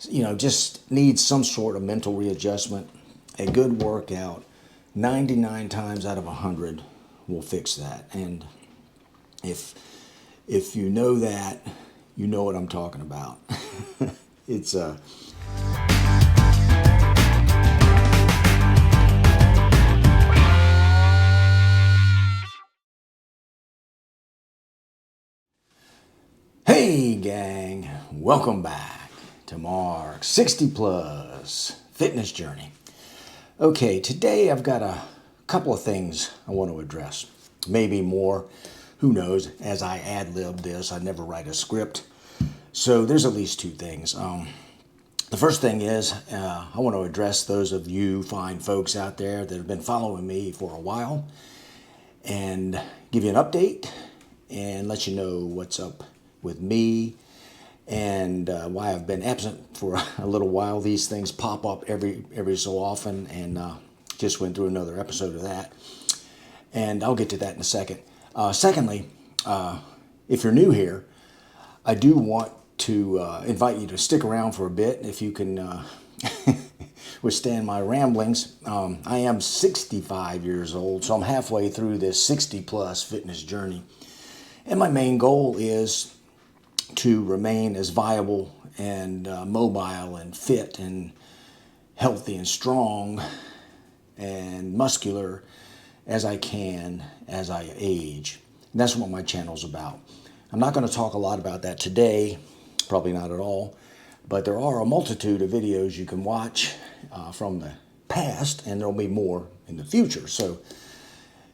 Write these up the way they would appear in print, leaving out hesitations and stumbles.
just needs some sort of mental readjustment. A good workout, 99 times out of 100 will fix that. And if you know that, you know what I'm talking about. It's Hey gang, welcome back to Mark's 60 Plus Fitness Journey. Okay, today I've got a couple of things I want to address. Maybe more, who knows, as I ad-lib this. I never write a script. So there's at least two things. The first thing is I want to address those of you fine folks out there that have been following me for a while and give you an update and let you know what's up with me and why I've been absent for a little while. These things pop up every so often, and just went through another episode of that, and I'll get to that in a second. Secondly, if you're new here, I do want to invite you to stick around for a bit if you can withstand my ramblings. I am 65 years old, so I'm halfway through this 60 plus fitness journey, and my main goal is to remain as viable and mobile and fit and healthy and strong and muscular as I can as I age. And that's what my channel's about. I'm not going to talk a lot about that today, probably not at all, but there are a multitude of videos you can watch from the past, and there'll be more in the future. So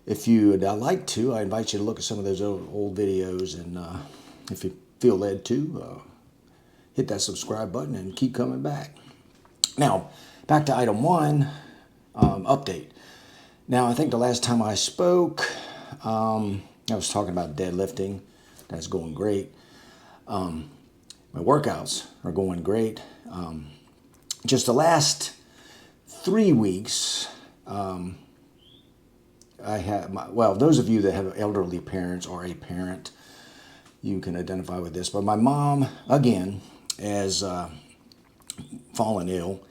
if you'd like to, I invite you to look at some of those old videos, and if you feel led to, hit that subscribe button and keep coming back. Now, back to item one, update. Now, I think the last time I spoke, I was talking about deadlifting. That's going great. My workouts are going great. Just the last 3 weeks, I have, those of you that have elderly parents or a parent, you can identify with this, but my mom, again, has fallen ill,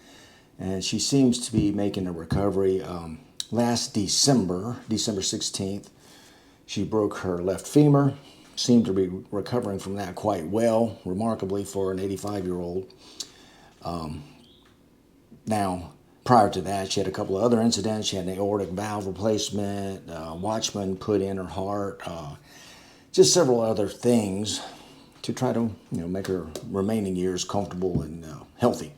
and she seems to be making a recovery. Last December 16th, she broke her left femur, seemed to be recovering from that quite well, remarkably for an 85-year-old. Now, prior to that, she had a couple of other incidents. She had an aortic valve replacement, Watchman put in her heart, just several other things to try to make her remaining years comfortable and healthy.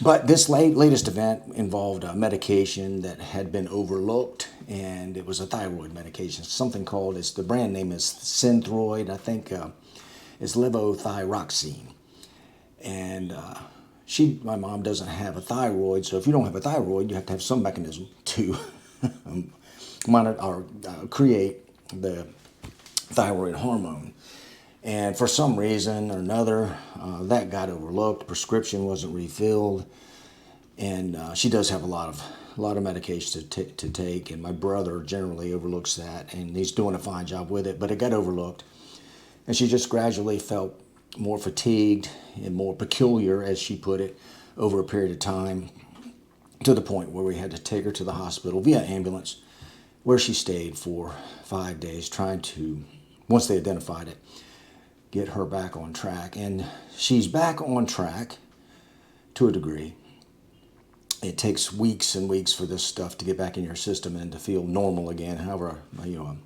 But this latest event involved a medication that had been overlooked, and it was a thyroid medication, something called, the brand name is Synthroid, I think it's levothyroxine. And my mom doesn't have a thyroid, so if you don't have a thyroid, you have to have some mechanism to monitor or create the thyroid hormone. And for some reason or another, that got overlooked. Prescription wasn't refilled, and she does have a lot of medication to take. And my brother generally overlooks that, and he's doing a fine job with it. But it got overlooked, and she just gradually felt more fatigued and more peculiar, as she put it, over a period of time, to the point where we had to take her to the hospital via ambulance, where she stayed for 5 days, trying to, once they identified it, get her back on track. And she's back on track to a degree. It takes weeks and weeks for this stuff to get back in your system and to feel normal again, however, a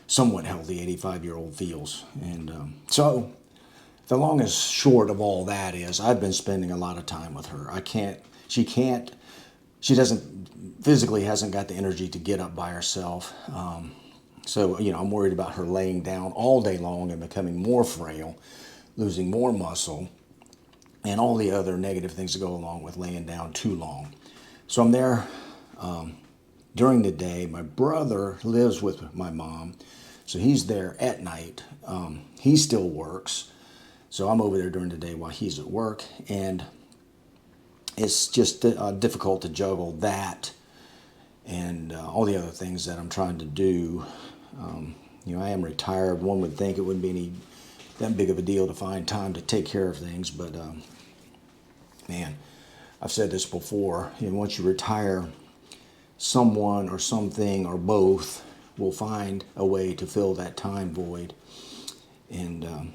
somewhat healthy 85-year-old feels. And so the long and short of all that is I've been spending a lot of time with her. She physically hasn't got the energy to get up by herself. So, I'm worried about her laying down all day long and becoming more frail, losing more muscle, and all the other negative things that go along with laying down too long. So I'm there during the day. My brother lives with my mom, so he's there at night. He still works, so I'm over there during the day while he's at work, and it's just difficult to juggle that and all the other things that I'm trying to do. I am retired. One would think it wouldn't be that big of a deal to find time to take care of things, but Man, I've said this before, once you retire, someone or something or both will find a way to fill that time void. And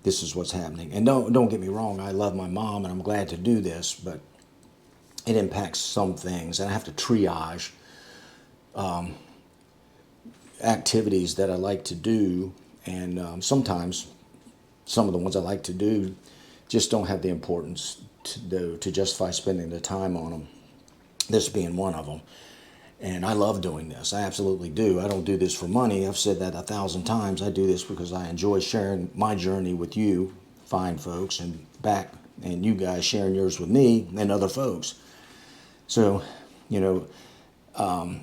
this is what's happening. And don't get me wrong, I love my mom and I'm glad to do this, but it impacts some things. And I have to triage activities that I like to do. And sometimes some of the ones I like to do just don't have the importance to justify spending the time on them. This being one of them. And I love doing this. I absolutely do. I don't do this for money. I've said that 1,000 times. I do this because I enjoy sharing my journey with you, fine folks, and you guys sharing yours with me and other folks. So, I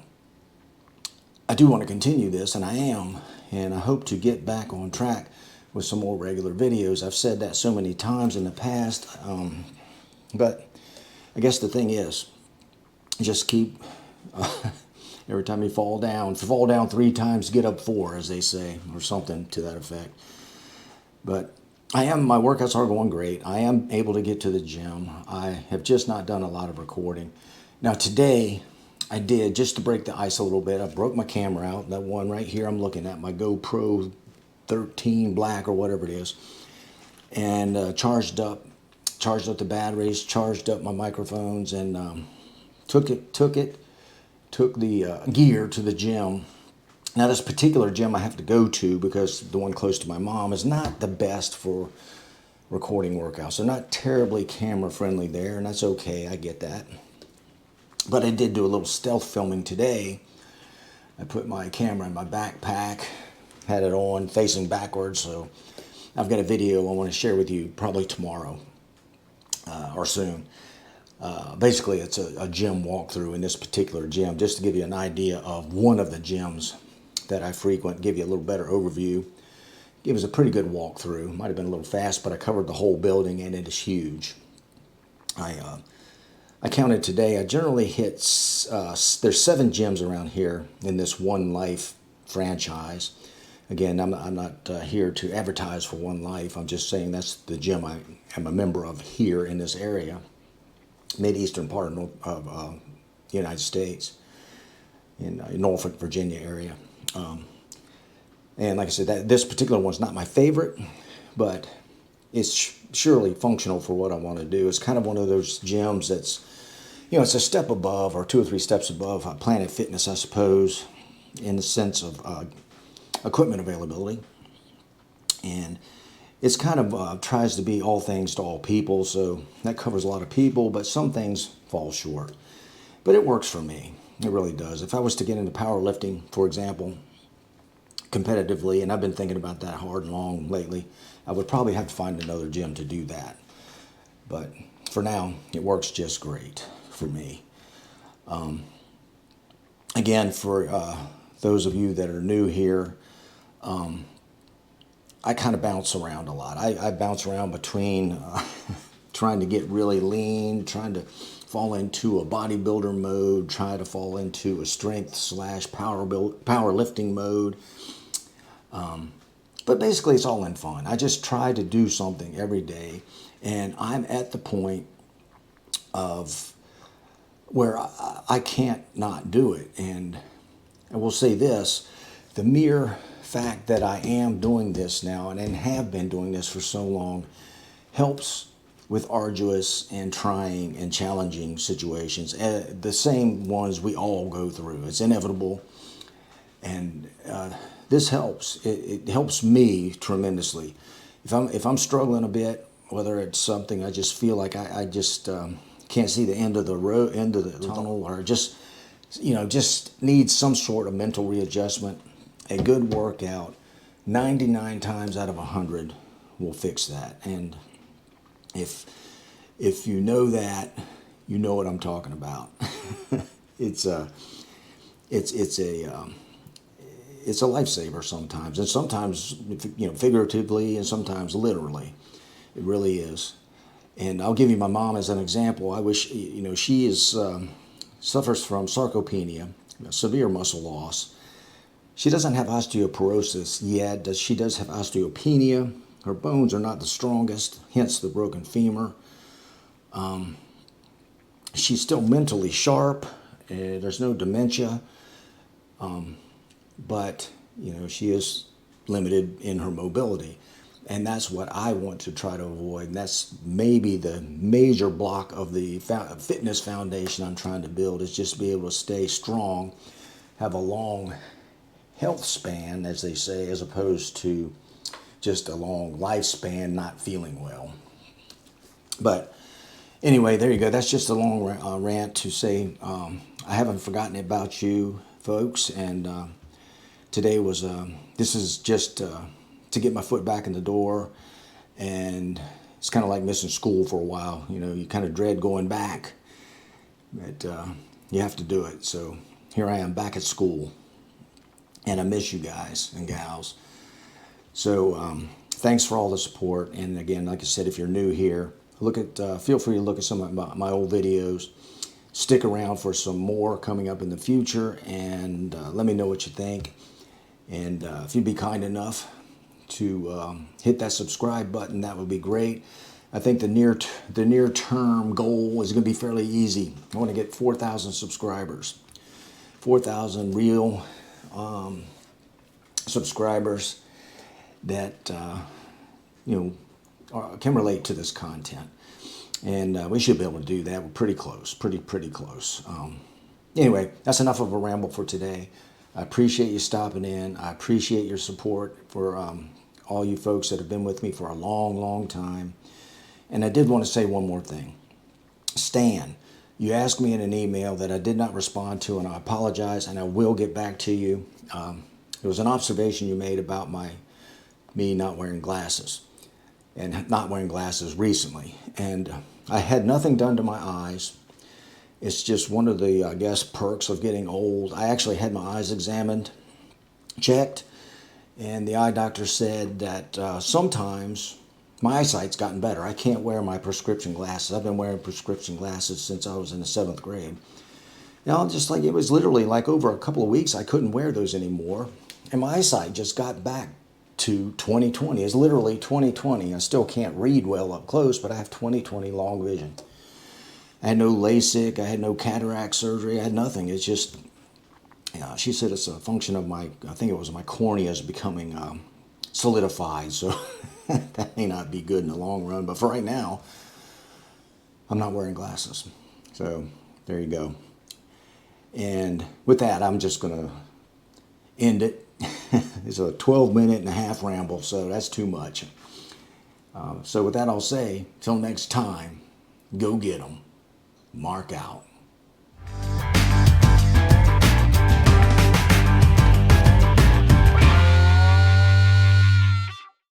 do want to continue this, and I am, and I hope to get back on track with some more regular videos. I've said that so many times in the past, but I guess the thing is, just keep... every time you fall down 3 times, get up 4, as they say, or something to that effect. But my workouts are going great. I am able to get to the gym. I have just not done a lot of recording. Now today, I did, just to break the ice a little bit, I broke my camera out, that one right here I'm looking at, my GoPro 13 Black or whatever it is, and charged up the batteries, charged up my microphones, and took the gear to the gym. Now this particular gym I have to go to because the one close to my mom is not the best for recording workouts. They're not terribly camera friendly there, and that's okay, I get that. But I did do a little stealth filming today. I put my camera in my backpack, had it on facing backwards, so I've got a video I want to share with you probably tomorrow or soon. Basically, it's a gym walkthrough in this particular gym, just to give you an idea of one of the gyms that I frequent, give you a little better overview. It was a pretty good walkthrough. Might have been a little fast, but I covered the whole building, and it is huge. I counted today. I generally hit, there's 7 gyms around here in this One Life franchise. Again, I'm not here to advertise for One Life. I'm just saying that's the gym I am a member of here in this area. Mid-eastern part of the United States, in Norfolk, Virginia area. And like I said, this particular one's not my favorite, but it's surely functional for what I want to do. It's kind of one of those gyms that's, it's a step above, or 2 or 3 steps above Planet Fitness, I suppose, in the sense of equipment availability. And it's kind of tries to be all things to all people, so that covers a lot of people, but some things fall short. But it works for me. It really does. If I was to get into powerlifting, for example, competitively, and I've been thinking about that hard and long lately, I would probably have to find another gym to do that. But for now, it works just great for me. Again, for those of you that are new here, I kind of bounce around a lot. I bounce around between trying to get really lean, trying to fall into a bodybuilder mode, try to fall into a strength / powerlifting mode. But basically it's all in fun. I just try to do something every day, and I'm at the point of where I can't not do it. And I will say this, the mere fact that I am doing this now and have been doing this for so long helps with arduous and trying and challenging situations, the same ones we all go through. It's inevitable, and this helps. It helps me tremendously. If I'm struggling a bit, whether it's something I just feel like I just can't see the end of the road, end of the tunnel, or just need some sort of mental readjustment, a good workout 99 times out of 100 will fix that. And if you know that, you know what I'm talking about. It's a lifesaver sometimes, and sometimes figuratively, and sometimes literally. It really is. And I'll give you my mom as an example. I wish she suffers from sarcopenia, severe muscle loss. She doesn't have osteoporosis yet. She does have osteopenia. Her bones are not the strongest, hence the broken femur. She's still mentally sharp. There's no dementia, but she is limited in her mobility, and that's what I want to try to avoid. And that's maybe the major block of the fitness foundation I'm trying to build, is just be able to stay strong, have a long health span, as they say, as opposed to just a long lifespan not feeling well. But anyway, there you go. That's just a long rant to say I haven't forgotten about you folks, and today was this is just to get my foot back in the door, and it's kind of like missing school for a while. You kind of dread going back, but you have to do it. So here I am back at school, and I miss you guys and gals. So thanks for all the support. And again, like I said, if you're new here, feel free to look at some of my old videos. Stick around for some more coming up in the future, and let me know what you think. And if you'd be kind enough to hit that subscribe button, that would be great. I think the near term goal is going to be fairly easy. I want to get 4,000 subscribers, 4,000 real subscribers that can relate to this content, and we should be able to do that. We're pretty close, pretty close. Anyway, that's enough of a ramble for today. I appreciate you stopping in. I appreciate your support for all you folks that have been with me for a long time. And I did want to say one more thing. Stan, you asked me in an email that I did not respond to, and I apologize, and I will get back to you. There was an observation you made about me not wearing glasses, and not wearing glasses recently. And I had nothing done to my eyes. It's just one of the, I guess, perks of getting old. I actually had my eyes examined, checked, and the eye doctor said that sometimes my eyesight's gotten better. I can't wear my prescription glasses. I've been wearing prescription glasses since I was in the 7th grade. Just like it was literally like over a couple of weeks, I couldn't wear those anymore. And my eyesight just got back to 20/20. It's literally 20/20. I still can't read well up close, but I have 20/20 long vision. I had no LASIK. I had no cataract surgery. I had nothing. It's just, she said it's a function of I think it was my corneas becoming solidified. So that may not be good in the long run. But for right now, I'm not wearing glasses. So there you go. And with that, I'm just going to end it. It's a 12-minute-and-a-half ramble, so that's too much. So with that, I'll say, till next time, go get 'em. Mark out.